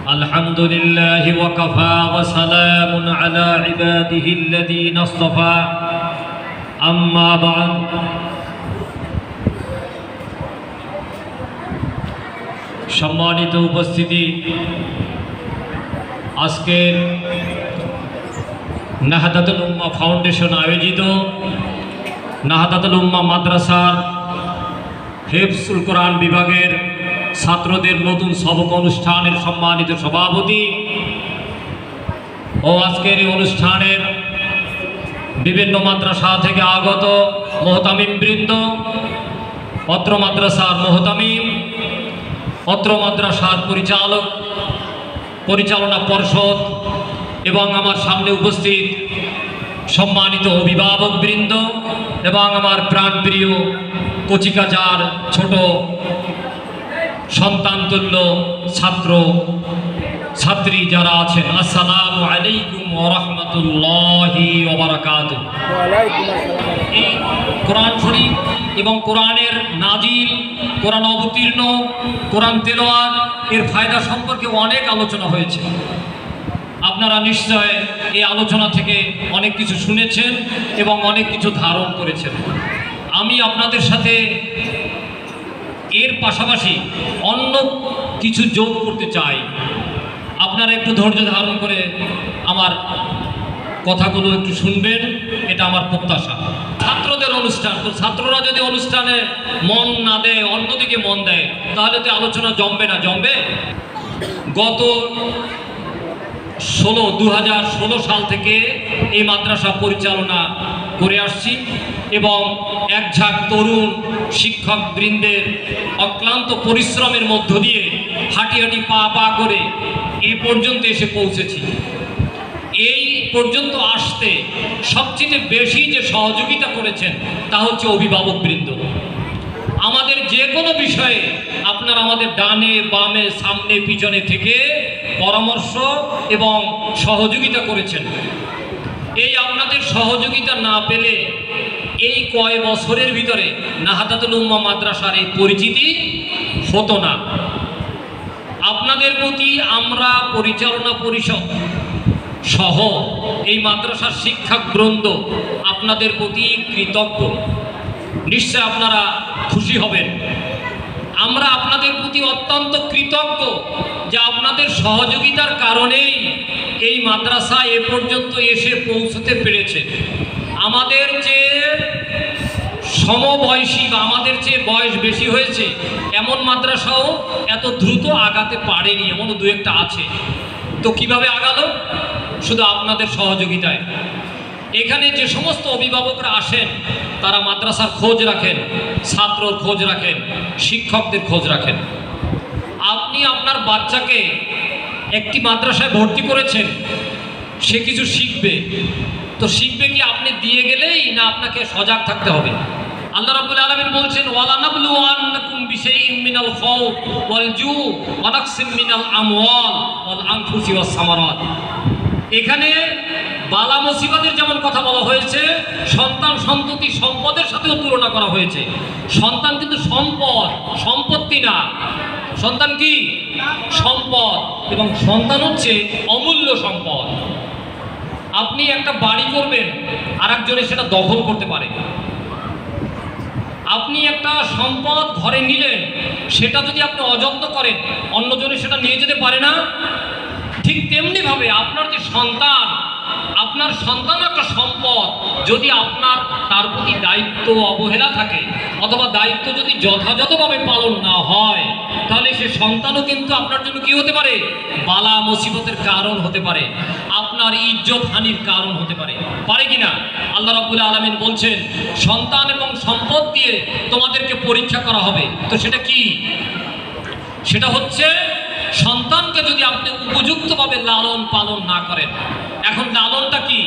الحمد لله وكفى وسلام على عباده الذين اصطفى أما بعد সম্মানিত উপস্থিতি আজকের নাহদাতুল উম্মাহ ফাউন্ডেশন আয়োজিত নাহদাতুল উম্মাহ মাদ্রাসার হিফজুল কোরআন বিভাগের ছাত্রদের নতুন সবক অনুষ্ঠানের সম্মানিত সভাপতি ও আজকের এই অনুষ্ঠানের বিভিন্ন মাদ্রাসা থেকে আগত মুহতামিম বৃন্দ, অত্র মাদ্রাসার মুহতামিম, অত্র মাদ্রাসার পরিচালনা পর্ষদ এবং আমার সামনে উপস্থিত সম্মানিত অভিভাবক বৃন্দ এবং আমার প্রাণপ্রিয় কচিকাচার ছোট সন্তানতুল্য ছাত্র ছাত্রী যারা আছেন, আসসালামু আলাইকুম ওয়া রাহমাতুল্লাহি ওয়া বারাকাতুহু। এই কোরআন শরীফ এবং কোরআনের নাজিল, কোরআন অবতীর্ণ, কোরআন তেলাওয়াত এর ফায়দা সম্পর্কে অনেক আলোচনা হয়েছে। আপনারা নিশ্চয় এই আলোচনা থেকে অনেক কিছু শুনেছেন এবং অনেক কিছু ধারণ করেছেন। আমি আপনাদের সাথে এর পাশাপাশি অন্য কিছু যোগ করতে চাই। আপনারা একটু ধৈর্য ধারণ করে আমার কথাগুলো একটু শুনবেন, এটা আমার প্রত্যাশা। ছাত্রদের অনুষ্ঠান, তো ছাত্ররা যদি অনুষ্ঠানে মন না দেয়, অন্যদিকে মন দেয়, তাহলে তো আলোচনা জমবে না। জমবে গত 2016 সাল থেকে এই মাদ্রাসা পরিচালনা করে আসছি এবং এক ঝাঁক তরুণ শিক্ষক বৃন্দের অক্লান্ত পরিশ্রমের মধ্য দিয়ে হাঁটি হাঁটি পা করে এই পর্যন্ত এসে পৌঁছেছি। এই পর্যন্ত আসতে সবচেয়ে বেশি যে সহযোগিতা করেছেন তা হচ্ছে অভিভাবক বৃন্দ। আমাদের যে কোনো বিষয়ে আপনারা আমাদের ডানে বামে সামনে পিছনে থেকে পরামর্শ এবং সহযোগিতা করেছেন। এই আপনাদের সহযোগিতা না পেলে এই কয় বছরের ভিতরে নাহদাতুল উম্মাহ মাদ্রাসার এই পরিচিতি হতো না। আপনাদের প্রতি আমরা পরিচালনা পরিষদ সহ এই মাদ্রাসার শিক্ষকবৃন্দ আপনাদের প্রতি কৃতজ্ঞ। নিশ্চয় আপনারা খুশি হবেন। আমরা আপনাদের প্রতি অত্যন্ত কৃতজ্ঞ যে আপনাদের সহযোগিতার কারণেই এই মাদ্রাসা এ পর্যন্ত এসে পৌঁছতে পেরেছে। আমাদের যে সমবয়সী বা আমাদের চেয়ে বয়স বেশি হয়েছে এমন মাদ্রাসাও এত দ্রুত আগাতে পারেনি, এমনও দু একটা আছে। তো কিভাবে আগালো? শুধু আপনাদের সহযোগিতায়। এখানে যে সমস্ত অভিভাবকরা আসেন তারা মাদ্রাসার খোঁজ রাখেন, ছাত্রর খোঁজ রাখেন, শিক্ষকদের খোঁজ রাখেন। আপনি আপনার বাচ্চাকে একটি মাদ্রাসায় ভর্তি করেছেন, সে কিছু শিখবে। তো শিখবে কি আপনি দিয়ে গেলেই, না আপনাকে সজাগ থাকতে হবে? আল্লাহ রাব্বুল আলামিন বলছেন, ওয়ালা নাবলুওয়ান্নাকুম বিশাইইম মিনাল খাউফ ওয়াল জু ওয়া নাকসিম মিনাল আমওয়াল ওয়াল আনফুসি ওয়াস সামারাত। এখানে বালা মুসিবতের যেমন কথা বলা হয়েছে, সন্তান সন্ততি সম্পদের সাথেও তুলনা করা হয়েছে। সন্তান কিন্তু সম্পদ, সম্পত্তি না। সন্তান কি? সম্পদ। এবং সন্তান হচ্ছে অমূল্য সম্পদ। আপনি একটা বাড়ি করবেন, আরেকজনে সেটা দখল করতে পারে। আপনি একটা সম্পদ ঘরে নিলেন, সেটা যদি আপনি অযত্ন করেন অন্যজনে সেটা নিয়ে যেতে পারে না। ঠিক তেমনিভাবে আপনার যে সন্তান, আপনার সন্তান একটা সম্পদ। যদি আপনার তার প্রতি দায়িত্ব অবহেলা থাকে অথবা দায়িত্ব যদি যথাযথভাবে পালন না হয়, তাহলে সে সন্তানও কিন্তু আপনার জন্য কি হতে পারে? বালা মুসিবতের কারণ হতে পারে, আপনার ইজ্জত হানির কারণ হতে পারে। পারে কিনা? আল্লাহ রাব্বুল আলামিন বলছেন, সন্তান এবং সম্পদ দিয়ে তোমাদেরকে পরীক্ষা করা হবে। তো সেটা কি? সেটা হচ্ছে সন্তানকে যদি আপনি উপযুক্তভাবে লালন পালন না করেন। এখন লালনটা কি?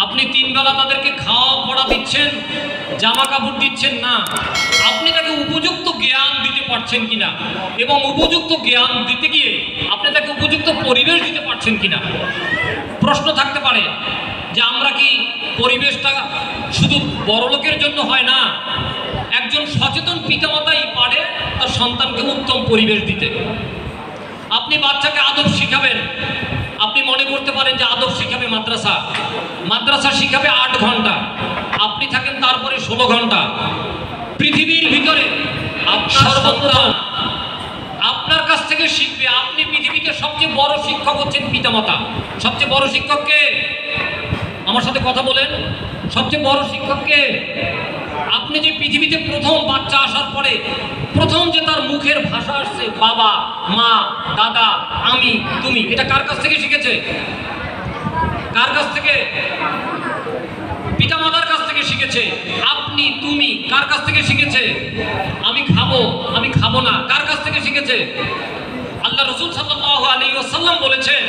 আপনি 3 বেলা তাদেরকে খাওয়া পড়া দিচ্ছেন, জামা কাপড় দিচ্ছেন না, আপনি তাকে উপযুক্ত জ্ঞান দিতে পারছেন কিনা, এবং উপযুক্ত জ্ঞান দিতে গিয়ে আপনি তাকে উপযুক্ত পরিবেশ দিতে পারছেন কিনা। প্রশ্ন থাকতে পারে যে আমরা কি পরিবেশটা শুধু বড়লোকের জন্য হয় না? একজন সচেতন পিতামাতাই পারে তার সন্তানকে উত্তম পরিবেশ দিতে। আপনি বাচ্চাকে আদব শিখাবেন, আপনি মনে করতে পারেন যে আদব শিখাবে মাদ্রাসা, মাদ্রাসা শিখাবে 8 ঘন্টা, আপনি থাকেন তারপরে 16 ঘন্টা। পৃথিবীর ভিতরে আপনার সন্তান আপনার কাছ থেকে শিখবে। আপনি পৃথিবীতে সবচেয়ে বড় শিক্ষক হচ্ছেন পিতামাতা। সবচেয়ে বড় শিক্ষক কে? আমার সাথে কথা বলেন। সবচেয়ে বড় শিক্ষক কে? আপনি যে পৃথিবীতে প্রথম বাচ্চা আসার পরে প্রথম যে তার মুখের ভাষা আসছে বাবা, মা, দাদা, আমি, তুমি, এটা কার কাছ থেকে শিখেছে? কার কাছ থেকে? পিতামাতার কাছ থেকে শিখেছে। আপনি, তুমি কার কাছ থেকে শিখেছে? আমি খাবো, আমি খাবো না, কার কাছ থেকে শিখেছে? আল্লাহ রাসূল সাল্লাল্লাহু আলাইহি ওয়াসাল্লাম বলেছেন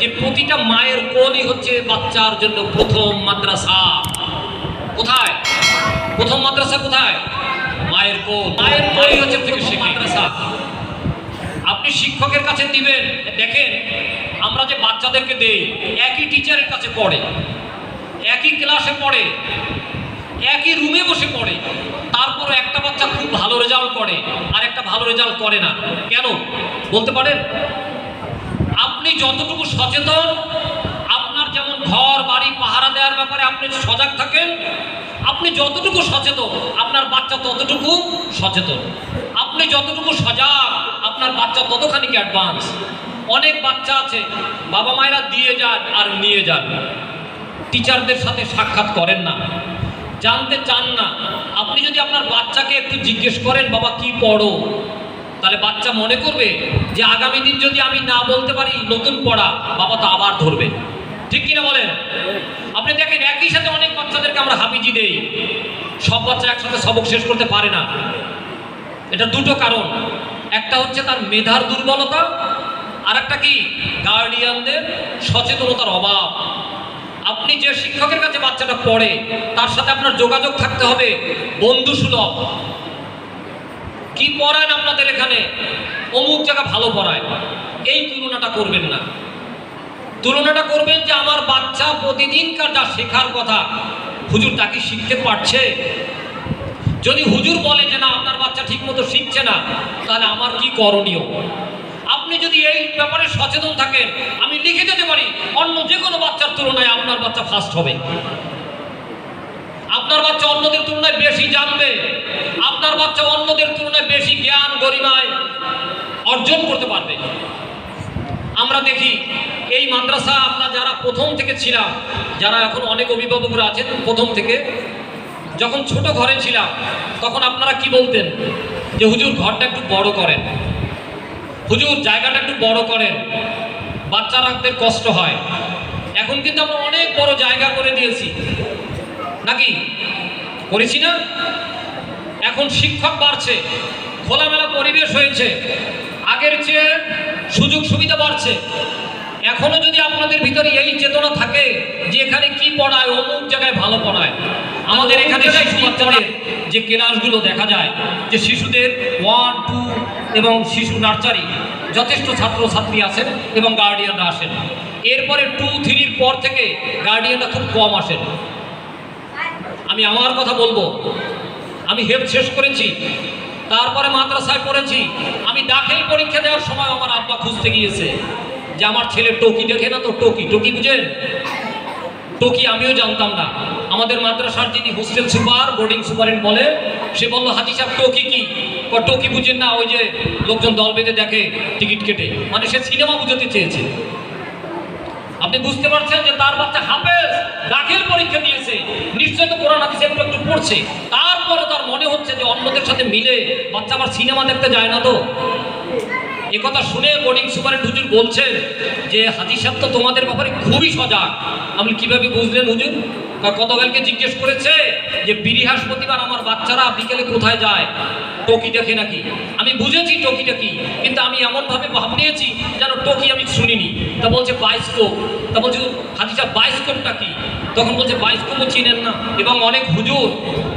যে প্রতিটা মায়ের কোলই হচ্ছে বাচ্চার জন্য প্রথম মাদ্রাসা। কোথায় প্রথম মাদ্রাসা? কোথায়? মায়ের কোল। মায়ের কোলই হচ্ছে প্রথম মাদ্রাসা। আপনি শিক্ষকের কাছে দিবেন। দেখেন আমরা যে বাচ্চাদেরকে দেই, একই টিচারের কাছে পড়ে, একই ক্লাসে পড়ে, একই রুমে বসে পড়ে, তারপরে একটা বাচ্চা খুব ভালো রেজাল্ট করে আর একটা ভালো রেজাল্ট করে না। কেন বলতে পারেন? আপনি যতটুকু সচেতন, আপনার যেমন ঘর বাড়ি পাহারা দেওয়ার ব্যাপারে আপনি সজাগ থাকেন, আপনি যতটুকু সচেতন আপনার বাচ্চা ততটুকু সচেতন। আপনি যতটুকু সজাগ আপনার বাচ্চা ততখানি অ্যাডভান্স। অনেক বাচ্চা আছে বাবা মায়েরা দিয়ে যান আর নিয়ে যান, টিচারদের সাথে সাক্ষাৎ করেন না, জানতে চান না। আপনি যদি আপনার বাচ্চাকে একটু জিজ্ঞেস করেন বাবা কি পড়ো, তাহলে বাচ্চা মনে করবে যে আগামী দিন যদি আমি না বলতে পারি নতুন পড়া, বাবা তো আবার ধরবে। ঠিক কিনা বলেন? আপনি দেখেন একই সাথে অনেক বাচ্চাদেরকে আমরা হাফিজি দেই, সব বাচ্চা একসাথে সবক শেষ করতে পারে না। এটা দুটো কারণ, একটা হচ্ছে তার মেধার দুর্বলতা, আর একটা কি গার্ডিয়ানদের সচেতনতার অভাব। আপনি যে শিক্ষকের কাছে বাচ্চাটা পড়ে তার সাথে আপনার যোগাযোগ থাকতে হবে বন্ধু সুলভ। কি পড়ায় আপনাদের এখানে? অমুক জায়গা ভালো পড়ায়, এই তুলনাটা করবেন না। তুলনাটা করবেন যে আমার বাচ্চা প্রতিদিনকার যা শেখার কথা হুজুর তা কি শিখতে পারছে। যদি হুজুর বলে যে না আপনার বাচ্চা ঠিক মতো শিখছে না, তাহলে আমার কি করণীয়? আপনি যদি এই ব্যাপারে সচেতন থাকেন, আমি লিখে দিতে পারি অন্য যে কোনো বাচ্চার তুলনায় আপনার বাচ্চা ফার্স্ট হবে। আপনার বাচ্চা অন্যদের তুলনায় বেশি জানবে, আপনার বাচ্চা অন্যদের তুলনায় বেশি জ্ঞান গরিমায় অর্জন করতে পারবে। আমরা দেখি এই মাদ্রাসা আমরা যারা প্রথম থেকে ছিলাম, যারা এখন অনেক অভিভাবকরা আছেন প্রথম থেকে, যখন ছোট ঘরে ছিলাম তখন আপনারা কি বলতেন যে হুজুর ঘরটা একটু বড় করেন, হুজুর জায়গাটা একটু বড় করেন, বাচ্চারাদের কষ্ট হয়। এখন কিন্তু আমরা অনেক বড় জায়গা করে দিয়েছি, নাকি করেছি না? এখন শিক্ষক বাড়ছে, খোলামেলা পরিবেশ হয়েছে, আগের চেয়ে সুযোগ সুবিধা বাড়ছে। এখনো যদি আপনাদের ভিতরে এই চেতনা থাকে যে এখানে কি পড়ায়, অমুক জায়গায় ভালো পড়ায়, আমাদের এখানে শিশু বাচ্চাদের যে ক্লাসগুলো দেখা যায়, যে শিশুদের 1, 2 এবং শিশু নার্সারি যথেষ্ট ছাত্রছাত্রী আছেন এবং গার্ডিয়ানরা আসেন। এরপরে 2, 3 পর থেকে গার্ডিয়ানরা খুব কম আসেন। আমি আমার কথা বলবো, আমি হেফ শেষ করেছি, তারপরে মাদ্রাসায় পড়েছি। আমি দাখিল পরীক্ষা দেওয়ার সময় আমার আব্বা খুঁজতে গিয়েছে যে আমার ছেলে টকি দেখে না তো, টকি টকি বুঝেন? টকি আমিও জানতাম না। আমাদের মাদ্রাসার যিনি হোস্টেল সুপার, বোর্ডিং সুপারেন্ট বলে, সে বললো হাজি সাহেব টকি কি? টকি বুঝেন না? ওই যে লোকজন দল বেঁধে দেখে টিকিট কেটে, মানে সে সিনেমা বুঝাতে চেয়েছে। আপনি বুঝতে পারছেন যে তার বাচ্চা হাফেজ, দাখিল পরীক্ষা দিয়েছে, নিশ্চয় তো কোরআন হাদিস একটু একটু পড়ছে, তারপরে তার মনে হচ্ছে যে অন্যদের সাথে মিলে বাচ্চা আবার সিনেমা দেখতে যায় না তো। একথা শুনে বোর্ডিং সুপারেন্ট হুজুর বলছেন যে হাজি সাহেব তো তোমাদের ব্যাপারে খুবই সজাগ। আমি কিভাবে বুঝলেন হুজুর? গতকালকে জিজ্ঞেস করেছে যে বৃহস্পতিবার আমার বাচ্চারা বিকেলে কোথায় যায়, টকি দেখে নাকি। আমি বুঝেছি টকিটা কি, কিন্তু আমি এমনভাবে ভাব নিয়েছি যেন টকি আমি শুনিনি। তা বলছে বায়োস্কোপ। তা বলছে হাজি সাহেব বায়োস্কোপটা কি? তখন বলছে বায়োস্কোপও চিনেন না। এবং অনেক হুজুর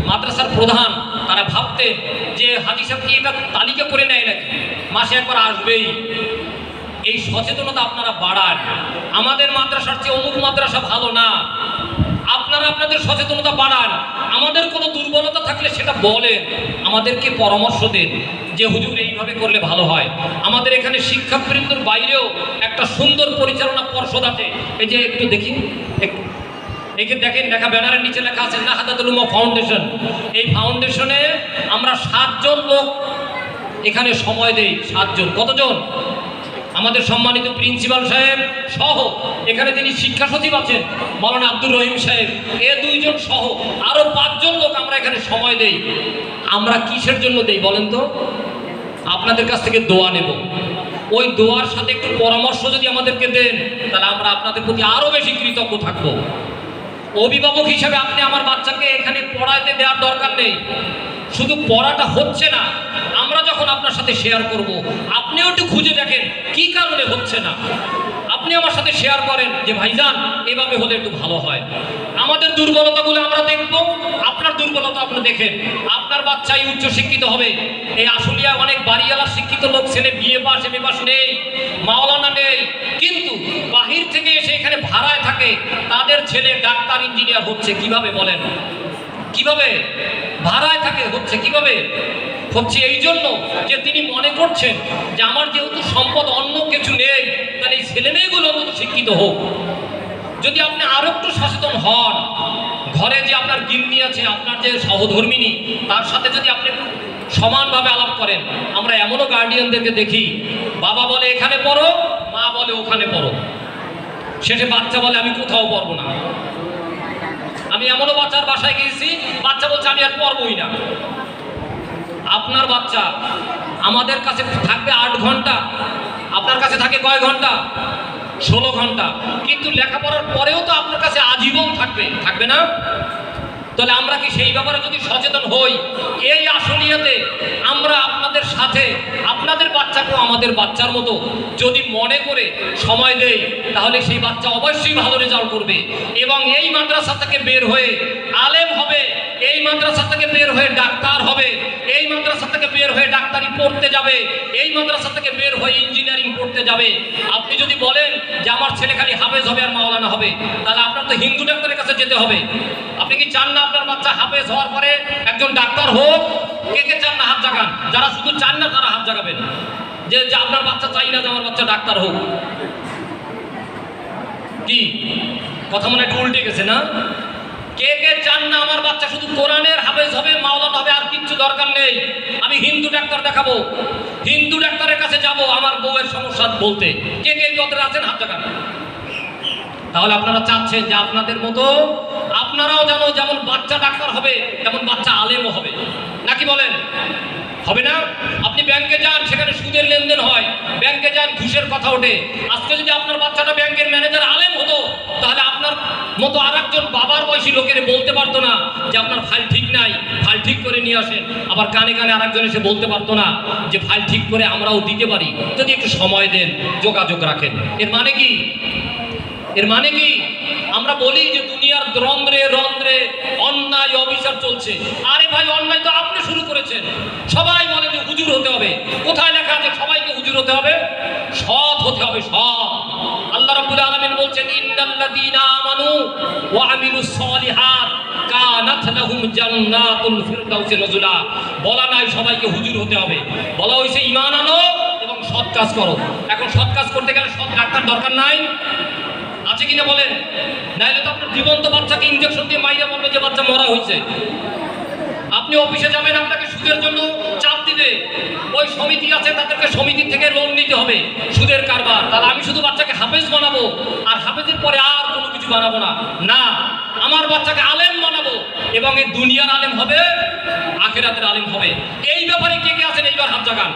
মাদ্রাসার প্রধান তারা ভাবতেন যে হাজি সাহেব কি এটা তালিকা করে নেয় নাকি, মাসে একবার আসবেই। এই সচেতনতা আপনারা বাড়ান। আমাদের মাদ্রাসার চেয়ে অমুক মাদ্রাসা ভালো না, আপনার আপনারা আপনাদের সচেতনতা বাড়ান, আমাদের কোনো দুর্বলতা থাকলে সেটা বলেন, আমাদেরকে পরামর্শ দেন যে হুজুর এইভাবে করলে ভালো হয়। আমাদের এখানে শিক্ষাবৃন্দর বাইরেও একটা সুন্দর পরিচালনা পর্ষদ আছে। এই যে একটু দেখি, একটু একে দেখেন, লেখা ব্যানারের নিচে লেখা আছে নাহাদাতুল উম্মাহ ফাউন্ডেশন। এই ফাউন্ডেশনে আমরা 7 জন লোক এখানে সময় দেই। 7 জন। কতজন? আমাদের সম্মানিত প্রিন্সিপাল সাহেব সহ, এখানে যিনি শিক্ষা সচিব আছেন মাওলানা আব্দুর রহিম সাহেব, এ 2 জন সহ আরো 5 জন লোক আমরা এখানে সময় দেই। আমরা কিসের জন্য দেই বলেন তো? আপনাদের কাছ থেকে দোয়া নেব। ওই দোয়ার সাথে একটু পরামর্শ যদি আমাদেরকে দেন, তাহলে আমরা আপনাদের প্রতি আরো বেশি কৃতজ্ঞ থাকবো। অভিভাবক হিসেবে আপনি আমার বাচ্চাকে এখানে পড়াইতে দেওয়ার দরকার নেই। শুধু পড়াটা হচ্ছে না, আমরা যখন আপনার সাথে শেয়ার করব, আপনিও একটু খুঁজে দেখেন কি কারণে হচ্ছে না। আপনি আমার সাথে শেয়ার করেন যে ভাইজান এভাবে হলে একটু ভালো হয়। আমাদের দুর্বলতাগুলো আমরা দেখব, আপনার দুর্বলতা আপনি দেখেন। আপনার বাচ্চাই উচ্চ শিক্ষিত হবে। এই আশুলিয়া অনেক বাড়িওয়ালা শিক্ষিত লোক ছেলে বিএ পাস এমএ পাস নেই, মাওলানা নেই, কিন্তু বাহির থেকে এসে এখানে ভাড়ায় থাকে, তাদের ছেলে ডাক্তার ইঞ্জিনিয়ার হচ্ছে। কিভাবে বলেন? কিভাবে ভাড়ায় থাকে হচ্ছে? কিভাবে হচ্ছে? এই জন্য যে তিনি মনে করছেন যে আমার যেহেতু সম্পদ অন্য কিছু নেই, তাহলে এই ছেলে মেয়েগুলো অন্তত শিক্ষিত হোক। যদি আপনি আরো একটু সচেতন হন, ঘরে যে আপনার গিন্নি আছে, আপনার যে সহধর্মিনী, তার সাথে যদি আপনি একটু সমানভাবে আলাপ করেন। আমরা এমনও গার্ডিয়ানদেরকে দেখি, বাবা বলে এখানে পড়ো, মা বলে ওখানে পড়ো, শেষে বাচ্চা বলে আমি কোথাও পড়বো না। আমি এমনও বাচ্চার বাসায় গিয়েছি, বাচ্চা বলছে আমি আর পড়বই না। আপনার বাচ্চা আমাদের কাছে থাকবে 8 ঘন্টা, আপনার কাছে থাকে কয় ঘন্টা? 16 ঘন্টা। কিন্তু লেখাপড়ার পরেও তো আপনার কাছে আজীবন থাকবে, থাকবে না? তাহলে আমরা কি সেই ব্যাপারে যদি সচেতন হই, এই আশুলিয়াতে আমরা আপনাদের সাথে আপনাদের বাচ্চাকেও আমাদের বাচ্চার মতো যদি মনে করে সময় দেই, তাহলে সেই বাচ্চা অবশ্যই ভালো রেজাল্ট করবে এবং এই মাদ্রাসা থেকে বের হয়ে আলেম হবে, এই মাদ্রাসা থেকে বের হয়ে ডাক্তার হবে, এই মাদ্রাসা থেকে বের হয়ে ডাক্তারি পড়তে যাবে, এই মাদ্রাসা থেকে বের হয়ে ইঞ্জিনিয়ারিং পড়তে যাবে। আপনি যদি বলেন যে আমার ছেলে খালি হাফেজ হবে আর মাওলানা হবে, তাহলে আপনার তো হিন্দু ডাক্তারের কাছে যেতে হবে। আপনি কি চান না আপনার বাচ্চা হাফেজ হওয়ার পরে একজন ডাক্তার হোক? কে কে চান না হাত জাগান। যারা শুধু চান না তারা হাত জাগাবেন যে আপনার বাচ্চা চাই না যে আমার বাচ্চা ডাক্তার হোক। কি কথা মনে একটু উল্টে গেছে না? কে কে চান না আমার বাচ্চা শুধু কোরআনের হাফেজ হবে, মাওলানা হবে, আর কিচ্ছু দরকার নেই, আমি হিন্দু ডাক্তার দেখাবো, হিন্দু ডাক্তারের কাছে যাব আমার বউয়ের সমস্যা বলতে? কে কে কথা আছেন হাত জাগান। তাহলে আপনারা চাচ্ছেন যে আপনাদের মতো আপনারাও যেন যেমন বাচ্চা ডাক্তার হবে তেমন বাচ্চা আলেমও হবে, নাকি বলেন? হবে না? আপনি ব্যাংকে যান, সেখানে সুদের লেনদেন হয়, ব্যাংকে যান ঘুষের কথা ওঠে। আজকে যদি আপনার বাচ্চাটা ব্যাংকের ম্যানেজার আলেম হতো, তাহলে আপনার মতো আর একজন বাবার বয়সী লোকের বলতে পারতো না যে আপনার ফাইল ঠিক নাই, ফাইল ঠিক করে নিয়ে আসেন। আবার কানে কানে আর একজন এসে বলতে পারতো না যে ফাইল ঠিক করে আমরাও দিতে পারি, যদি একটু সময় দেন, যোগাযোগ রাখেন। এর মানে কি? এর মানে কি? আমরা বলি যে দুনিয়ার দ্বন্দ্বে রন্ধ্রে অন্যায় অবিচার চলছে। আরে ভাই, অন্যায় তো আপনি শুরু করেছেন। সবাই বলে যে হুজুর হতে হবে। কোথায় লেখা আছে সবাইকে হুজুর হতে হবে? সৎ হতে হবে, সৎ। আল্লাহ রাব্বুল আলামিন বলছেন ইন্নাল্লাযীনা আমানু ওয়া আমিলুস সলিহাত কানাত লাহুম জান্নাতুল ফিরদাউসি নুজুলা। বলা নাই সবাইকে হুজুর হতে হবে, বলা হয়েছে ঈমান আনো এবং সৎ কাজ করো। এখন সৎ কাজ করতে গেলে সৎ ডাক্তার দরকার নাই? আছে কিনা বলেন? নাইলে তো আপনার জীবন্ত বাচ্চাকে ইনজেকশন দিয়ে মাইরা বলবে যে বাচ্চা মরা হয়েছে। আপনি অফিসে যাবেন, আপনাকে সুদের জন্য চাপ দিবে, ওই সমিতি আছে তাদেরকে সমিতি থেকে লোন নিতে হবে, সুদের কারবার। তাহলে আমি শুধু বাচ্চাকে হাফেজ বানাবো আর হাফেজের পরে আর কোনো কিছু বানাবো না? না, আমার বাচ্চাকে আলেম বানাবো এবং এই দুনিয়ার আলেম হবে, আখিরাতের আলেম হবে। এই ব্যাপারে কে কে আছেন এইবার হাত জাগান।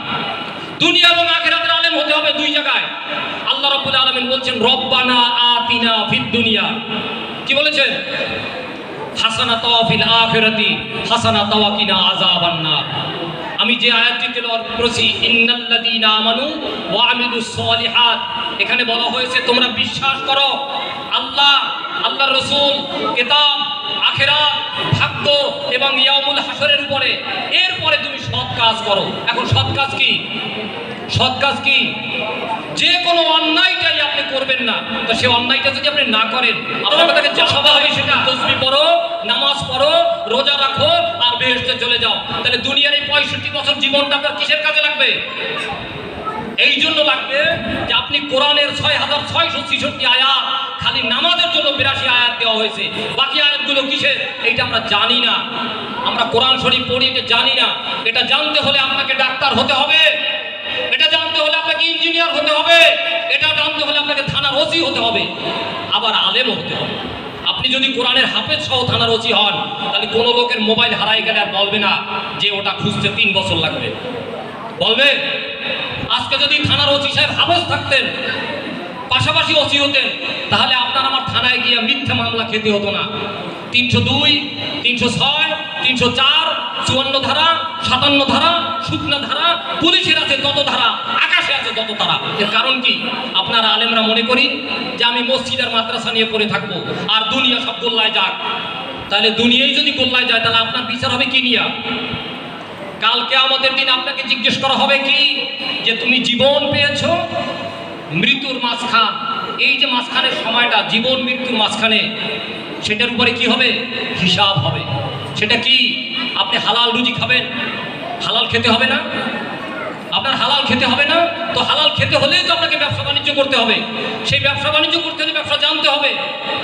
দুনিয়া এবং আখিরাতের আলেম হতে হবে 2 জায়গায়। আল্লাহ রাব্বুল আলামিন বলছেন রব্বানা আতিনা ফিদ দুনিয়া, কি বলেছেন? হাসানাতাও ফিল আখিরাতি হাসানাতাও ওয়া কিনা আযাবান নার। আমি যে আয়াতটি তেলাওয়াত করেছি ইন্নাল্লাযীনা আমানু ওয়া আমিলুস সলিহাত, এখানে বলা হয়েছে তোমরা বিশ্বাস করো আল্লাহ, আল্লাহর রাসূল, কিতাব, আখিরাত, ভাগ্য এবং ইয়াউমুল হাসরের উপরে, এরপরে তুমি সৎ কাজ করো। এখন সৎ কাজ কি? সৎ কাজ কি? যে কোনো অন্যায়টাই আপনি করবেন না, তো সে অন্যায়টা যদি আপনি না করেন, আপনাকে তাকে জানাতে হবে সেটা তাসবিহ পড়ো, নামাজ পড়ো, রোজা রাখো আর বেহেশতে চলে যাও। তাহলে দুনিয়ার এই 65 বছর জীবনটা আপনার কিসের কাজে লাগবে? এই জন্য লাগবে যে আপনি কোরআনের 6666 আয়াত, খালি নামাজের জন্য 82 আয়াত দেওয়া হয়েছে, বাকি আয়াতগুলো কিসের এইটা আমরা জানি না। আমরা কোরআন শরীফ পড়ি, এটা জানি না। এটা জানতে হলে আপনাকে ডাক্তার হতে হবে, এটা জানতে হলে আপনাকে ইঞ্জিনিয়ার হতে হবে, এটা জানতে হলে আপনাকে থানার ওসি হতে হবে, আবার আলেম হতে হবে। আপনি যদি কোরআনের হাফেজ সহ থানার ওসি হন, তাহলে কোনো লোকের মোবাইল হারাই গেলে আর বলবে না যে ওটা খুঁজতে 3 বছর লাগবে, বলবে? আজকে যদি থানার ওসি সাহেব হাফেজ থাকতেন, পাশাপাশি ওসি হতেন, তাহলে আপনার আমার থানায় গিয়ে মিথ্যা মামলা খেতে হতো না। 302, 306, 304, 54 ধারা, 57 ধারা, শুকনা ধারা, পুলিশের আছে যত ধারা, আকাশে আছে যত তারা। এর কারণ কি? আপনারা আলেমরা মনে করি যে আমি মসজিদ আর মাদ্রাসা নিয়ে পড়ে থাকবো আর দুনিয়া সব গোল্লায় যাক। তাহলে দুনিয়াই যদি গোল্লায় যায়, তাহলে আপনার বিচার হবে কি নিয়া? কালকে আমাদের দিন আপনাকে জিজ্ঞেস করা হবে কি, যে তুমি জীবন পেয়েছো, মৃত্যুর মাঝখান, এই যে মাঝখানের সময়টা, জীবন মৃত্যুর মাঝখানে, সেটার উপরে কি হবে? হিসাব হবে। সেটা কি? আপনি হালাল রুজি খাবেন, হালাল খেতে হবে না? আপনার হালাল খেতে হবে না? তো হালাল খেতে হলেই তো আপনাকে ব্যবসা বাণিজ্য করতে হবে। সেই ব্যবসা বাণিজ্য করতে হলে ব্যবসা জানতে হবে।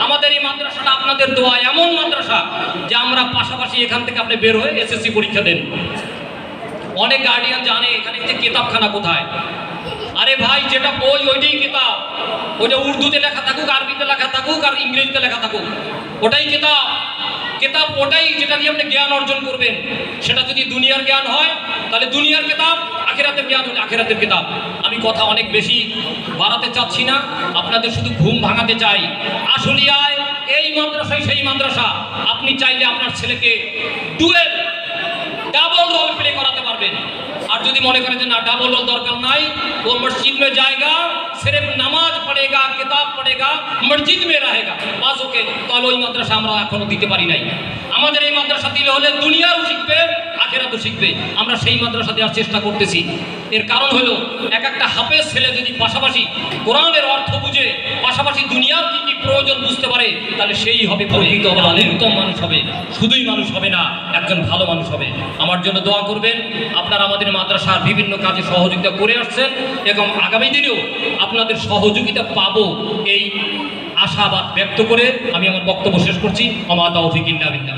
আমাদের এই মাদ্রাসাটা আপনাদের দোয়া এমন মাদ্রাসা যে আমরা পাশাপাশি এখান থেকে আপনি বের হয়ে এসএসসি পরীক্ষা দেন। অনেক গার্ডিয়ান জানে এখানে যে কিতাবখানা কোথায়। আরে ভাই, যেটা বই ওইটাই কিতাব, ওইটা উর্দুতে লেখা থাকুক, আরবিতে লেখা থাকুক আর ইংরেজিতে লেখা থাকুক, ওটাই কিতাব। কিতাব ওটাই যেটা দিয়ে আপনি জ্ঞান অর্জন করবেন। সেটা যদি দুনিয়ার জ্ঞান হয় তাহলে দুনিয়ার কিতাব, আখিরাতের জ্ঞান হলে আখিরাতের কিতাব। আমি কথা অনেক বেশি বাড়াতে চাচ্ছি না, আপনাদের শুধু ঘুম ভাঙাতে চাই। আশুলিয়ায় এই মাদ্রাসায় সেই মাদ্রাসা, আপনি চাইলে আপনার ছেলেকে ডুয়েল, ডাবল রোল প্লে করাতে পারবেন। আর যদি মনে করেন যে না, ডাবল রোল দরকার নাই, वो मस्जिद में जाएगा, सिर्फ नमाज पढ़ेगा, किताब पढ़ेगा, मस्जिद में रहेगा, বাস ওকে। তাহলে ওই মাদ্রাসা আমরা এখনো দিতে পারি নাই। আমাদের এই মাদ্রাসা দিলে হলে দুনিয়াও শিখবে, আখিরাতও শিখবে। আমরা সেই মাদ্রাসা দেওয়ার চেষ্টা করতেছি। এর কারণ হলো, এক একটা হাফেজ ছেলে যদি পাশাপাশি কোরআনের অর্থ বুঝে, পাশাপাশি দুনিয়ার কি কি প্রয়োজন বুঝতে পারে, তাহলে সেই হবে প্রকৃত আলেম, উত্তম মানুষ হবে। শুধুই মানুষ হবে না, একজন ভালো মানুষ হবে। আমার জন্য দোয়া করবেন। আপনারা আমাদের মাদ্রাসার বিভিন্ন কাজে সহযোগিতা করে আসছেন এবং আগামী দিনেও আপনাদের সহযোগিতা পাবো, এই আশাবাদ ব্যক্ত করে আমি আমার বক্তব্য শেষ করছি। ওমা তাওফিক ইল্লা বিল্লাহ।